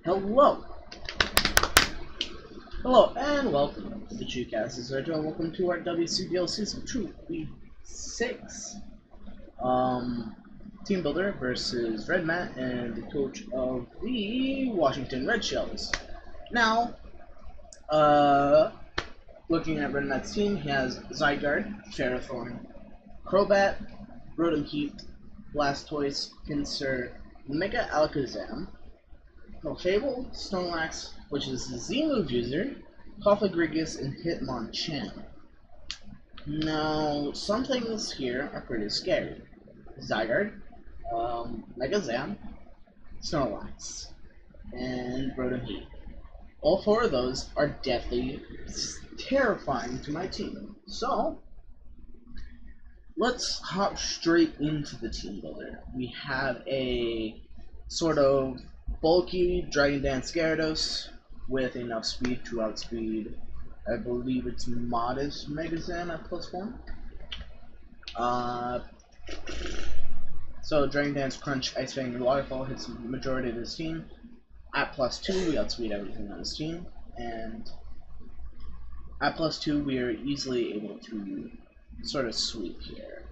Hello! Hello, and welcome to the G-Cast. This is Sergio, and welcome to our WCBL Season 2, Week 6. Teambuilder versus Redmatt, and the coach of the Washington Red Shells. Now, looking at Redmatt's team, he has Zygarde, Ferrothorn, Crobat, Rotom-Heat, Blastoise, Pinsir, Mega Alakazam, Clefable, Snorlax, which is the Z-move user, Cofagrigus, and Hitmonchan. Now, some things here are pretty scary. Zygarde, Megazam, Snorlax, and Rotom-Heat. All four of those are deathly terrifying to my team. So, let's hop straight into the team builder. We have a sort of bulky Dragon Dance Gyarados with enough speed to outspeed, I believe it's modest Megazam at +1. So Dragon Dance, Crunch, Ice Fang, and Waterfall hits the majority of his team. At +2, we outspeed everything on his team, and at +2, we are easily able to sort of sweep here.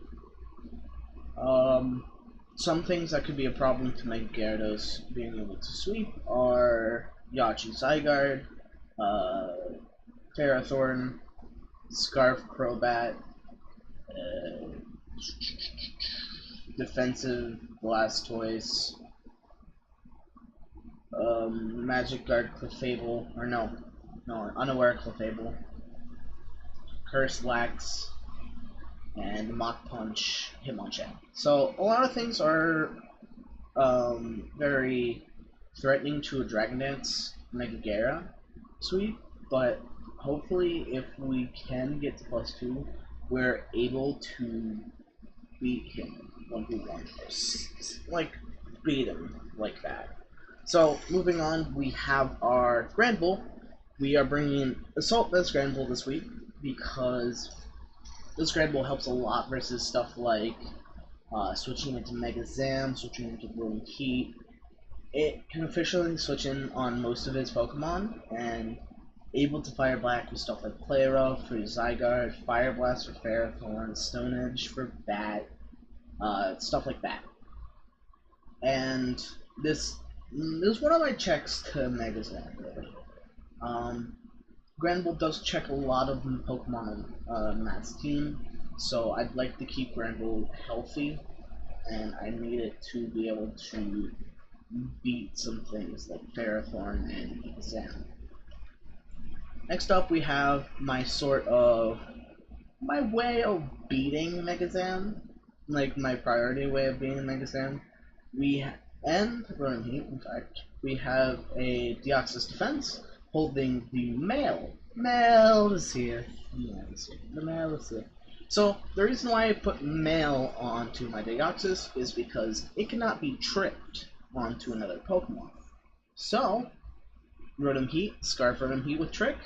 Some things that could be a problem to make Gyarados being able to sweep are Yachi Zygarde, Ferrothorn, Scarf Crobat, Defensive Blastoise, Magic Guard Clefable, or no, Unaware Clefable, Curse Lax, and Mach Punch Hitmonchan. So a lot of things are very threatening to a Dragon Dance Mega Gyara sweep, but hopefully if we can get to +2, we're able to beat him 1v1. Like, beat him like that. So, moving on, we have our Granbull. We are bringing Assault Vest Granbull this week because this Granbull helps a lot versus stuff like switching into Megazam, switching into Rotom-Heat. It can officially switch in on most of his Pokemon, and able to Fire Black with stuff like Play Rough for Zygarde, Fire Blast for Ferrothorn, Stone Edge for Bat, stuff like that. And this is one of my checks to Megazam, really. Granbull does check a lot of Pokemon on Matt's team, so I'd like to keep Granbull healthy, and I need it to be able to beat some things like Ferrothorn and Megazam. Next up, we have my way of beating Megazam, like my priority way of beating Megazam. And Rotom-Heat, in fact, we have a Deoxys Defense holding the Mail. Mail is here. The Mail is here. So, the reason why I put Mail onto my Deoxys is because it cannot be tricked onto another Pokemon. So, Rotom-Heat, Scarf Rotom-Heat with Trick,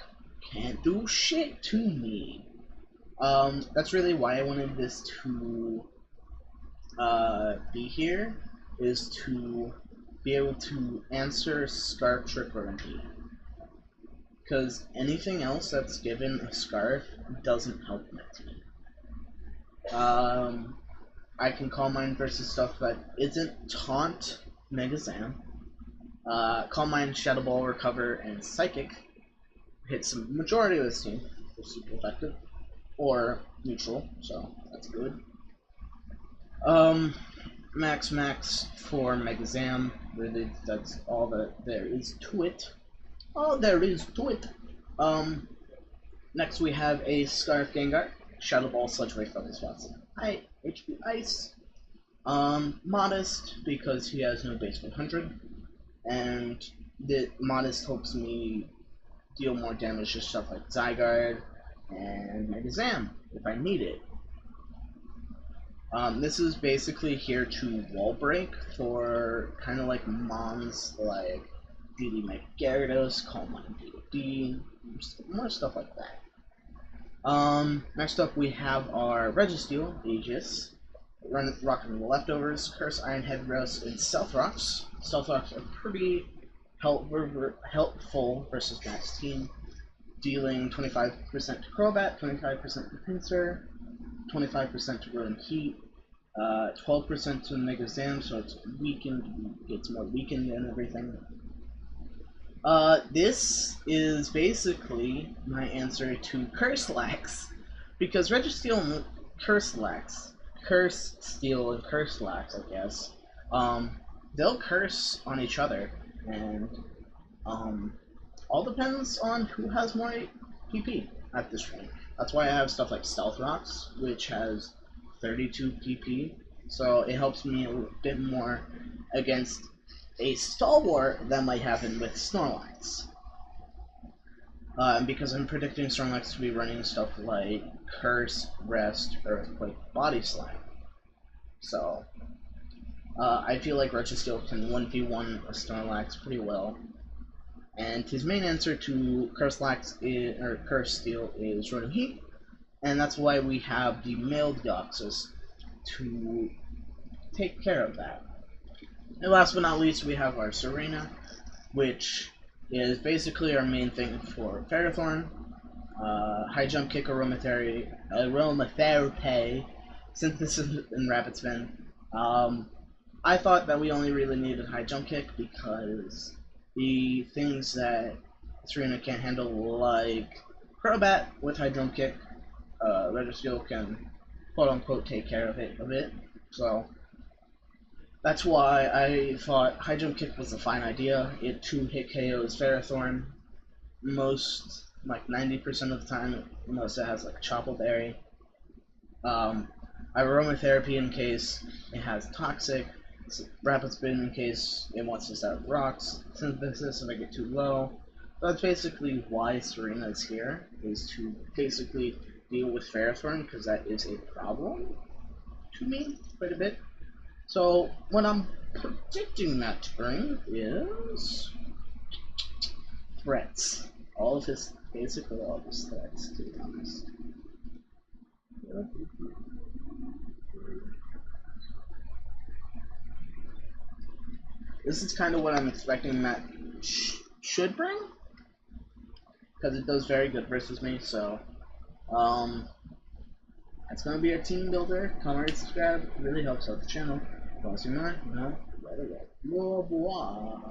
can't do shit to me. That's really why I wanted this to be here, is to be able to answer Scarf Trick Rotom-Heat. Because anything else that's given a Scarf doesn't help my team. I can Calm Mind versus stuff that isn't Taunt Megazam. Calm Mind, Shadow Ball, Recover, and Psychic hits the majority of this team. They're super effective. Or neutral, so that's good. Max for Megazam. Really, that's all that there is to it. Next we have a Scarf Gengar, Shadow Ball, Sludge Wave, Focus Watson. HP Ice. Modest, because he has no base 100. And the Modest helps me deal more damage to stuff like Zygarde and Megazam, if I need it. This is basically here to wall break for kind of like mons like DD Mega Gyarados, Calm Mind DD, more stuff like that. Next up we have our Registeel, Aegis, Rocking the Leftovers, Curse, Iron Head, Rust, and Stealth Rocks. Stealth Rocks are pretty helpful versus max team, dealing 25% to Crobat, 25% to Pinsir, 25% to Rotom Heat, 12% to Mega Zam, so it's weakened, gets more weakened and everything. This is basically my answer to Curse-Lax, because Registeel and Curse-Lax, Curse-Steel and Curse-Lax, I guess, they'll curse on each other, and all depends on who has more PP at this point. That's why I have stuff like Stealth Rocks, which has 32 PP, so it helps me a bit more against a stalwart that might happen with Snorlax. And because I'm predicting Snorlax to be running stuff like Curse, Rest, Earthquake, Body Slam. So, I feel like Registeel can 1v1 a Snorlax pretty well. And his main answer to Curse-Lax or Curse-Steel is Rotom Heat, and that's why we have the male Deoxys to take care of that. And last but not least, we have our Serena, which is basically our main thing for Ferrothorn. High Jump Kick, Aromatherapy, Synthesis, and Rapid Spin. I thought that we only really needed High Jump Kick because the things that Serena can't handle, like Crobat with High Jump Kick, Registeel can quote-unquote take care of it a bit. So that's why I thought High Jump Kick was a fine idea. It 2-hit KOs Ferrothorn most, like 90% of the time, unless it has like Chople Berry. Aromatherapy in case it has Toxic, Rapid Spin in case it wants to set rocks, Synthesis if I get too low. That's basically why Serena is here, is to basically deal with Ferrothorn, because that is a problem to me quite a bit. So what I'm predicting that to bring is threats. Basically all of his threats, to be honest. This is kind of what I'm expecting that should bring, because it does very good versus me. So, that's gonna be our team builder. Comment, subscribe. It really helps out the channel. Want to see more? No? Right away. Blah, blah.